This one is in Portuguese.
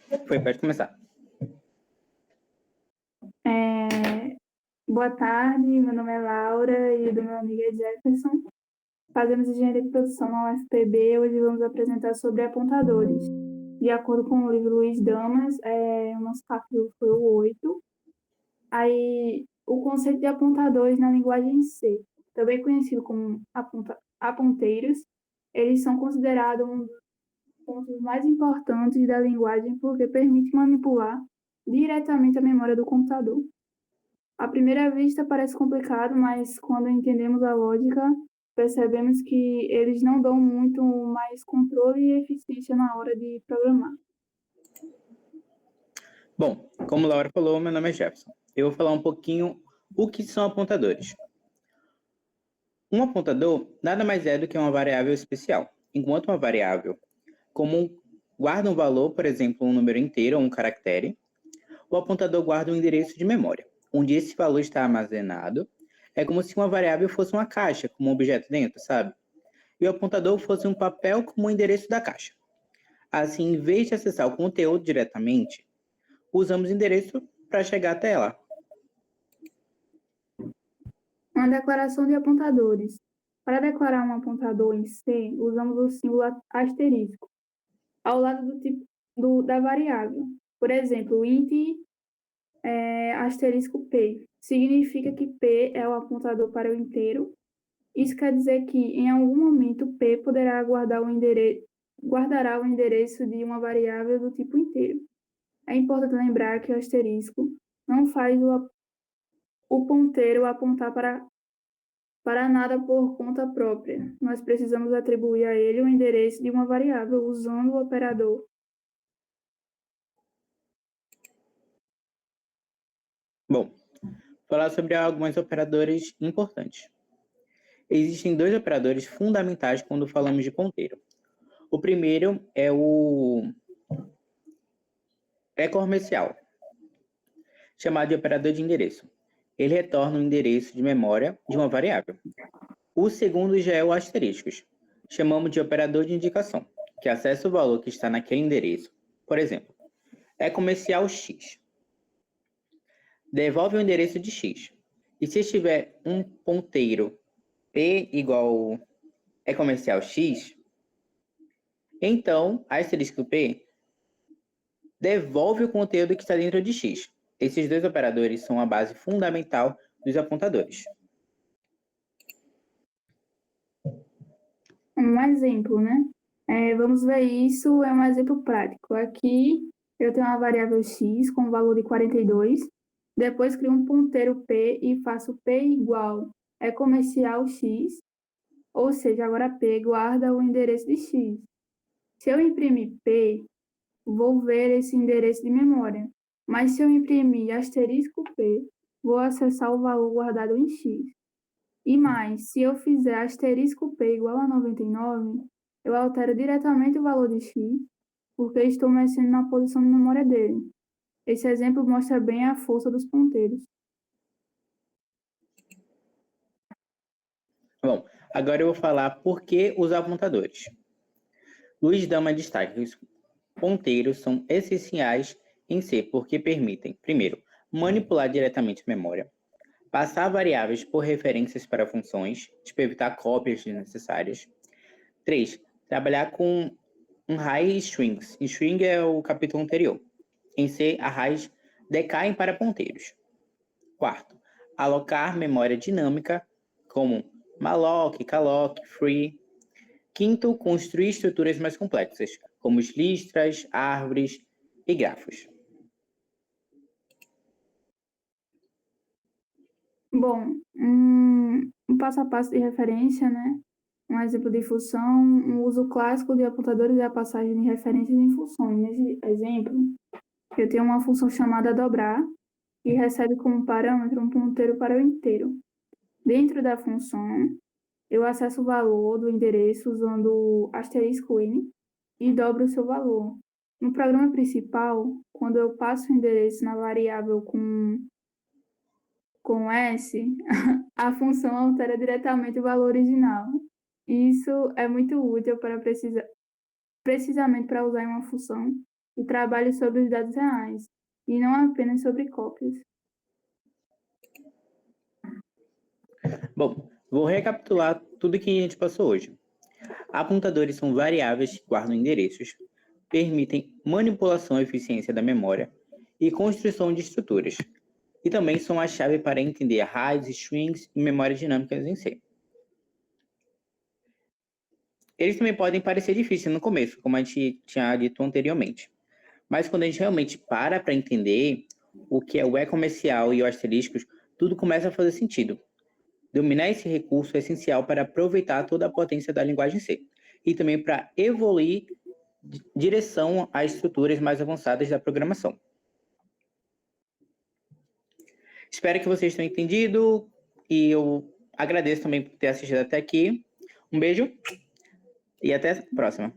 Pode começar. Boa tarde, meu nome é Laura e do meu amigo é Jefferson. Fazemos engenharia de produção na UFPB. Hoje vamos apresentar sobre apontadores. De acordo com o livro Luiz Damas, o nosso capítulo foi o 8. Aí, o conceito de apontadores na linguagem C, também conhecido como aponteiros, eles são considerados um dos pontos mais importantes da linguagem porque permite manipular diretamente a memória do computador. À primeira vista parece complicado, mas quando entendemos a lógica, percebemos que eles não dão muito mais controle e eficiência na hora de programar. Bom, como a Laura falou, meu nome é Jefferson. Eu vou falar um pouquinho o que são apontadores. Um apontador nada mais é do que uma variável especial. Enquanto uma variável comum guarda um valor, por exemplo, um número inteiro ou um caractere, o apontador guarda um endereço de memória, onde esse valor está armazenado. É como se uma variável fosse uma caixa, com um objeto dentro, sabe? E o apontador fosse um papel como o endereço da caixa. Assim, em vez de acessar o conteúdo diretamente, usamos endereço para chegar até lá. Uma declaração de apontadores. Para declarar um apontador em C, usamos o símbolo asterisco ao lado do tipo da variável. Por exemplo, int asterisco p significa que p é o apontador para o inteiro. Isso quer dizer que, em algum momento, p poderá guardará o endereço de uma variável do tipo inteiro. É importante lembrar que o asterisco não faz o ponteiro apontar para nada por conta própria. Nós precisamos atribuir a ele o endereço de uma variável usando o operador. Bom, falar sobre alguns operadores importantes. Existem dois operadores fundamentais quando falamos de ponteiro. O primeiro é o comercial, chamado de operador de endereço. Ele retorna o endereço de memória de uma variável. O segundo já é o asterisco. Chamamos de operador de indicação, que acessa o valor que está naquele endereço. Por exemplo, é comercial X. Devolve o endereço de X. E se estiver um ponteiro P igual é comercial X, então asterisco P devolve o conteúdo que está dentro de X. Esses dois operadores são a base fundamental dos apontadores. Um exemplo, né? Vamos ver isso, é um exemplo prático. Aqui eu tenho uma variável x com o valor de 42, depois crio um ponteiro p e faço p igual comercial x, ou seja, agora p guarda o endereço de x. Se eu imprimir p, vou ver esse endereço de memória, mas se eu imprimir asterisco p, vou acessar o valor guardado em x. E mais, se eu fizer asterisco p igual a 99, eu altero diretamente o valor de x, porque estou mexendo na posição de memória dele. Esse exemplo mostra bem a força dos ponteiros. Bom, agora eu vou falar por que os apontadores. Luiz Dama destaca que os ponteiros são essenciais em C porque permitem, primeiro, manipular diretamente a memória, passar variáveis por referências para funções, tipo evitar cópias desnecessárias. 3. Trabalhar com array e strings. String é o capítulo anterior. Em C, arrays decaem para ponteiros. 4. Alocar memória dinâmica, como malloc, calloc, free. 5. Construir estruturas mais complexas, como listras, árvores e grafos. Bom, um passo a passo de referência, né? Um exemplo de função, um uso clássico de apontadores é a passagem de referências em funções. Nesse exemplo, eu tenho uma função chamada dobrar, que recebe como parâmetro um ponteiro para o inteiro. Dentro da função, eu acesso o valor do endereço usando o asterisco n e dobro o seu valor. No programa principal, quando eu passo o endereço na variável com S, a função altera diretamente o valor original. Isso é muito útil para precisamente para usar em uma função e trabalhe sobre os dados reais, e não apenas sobre cópias. Bom, vou recapitular tudo que a gente passou hoje. Apontadores são variáveis que guardam endereços, permitem manipulação e eficiência da memória e construção de estruturas, e também são a chave para entender RAIDs, strings e memórias dinâmicas em C. Eles também podem parecer difíceis no começo, como a gente tinha dito anteriormente, mas quando a gente realmente para entender o que é o e-comercial e o asteriscos, tudo começa a fazer sentido. Dominar esse recurso é essencial para aproveitar toda a potência da linguagem C e também para evoluir em direção às estruturas mais avançadas da programação. Espero que vocês tenham entendido e eu agradeço também por ter assistido até aqui. Um beijo e até a próxima.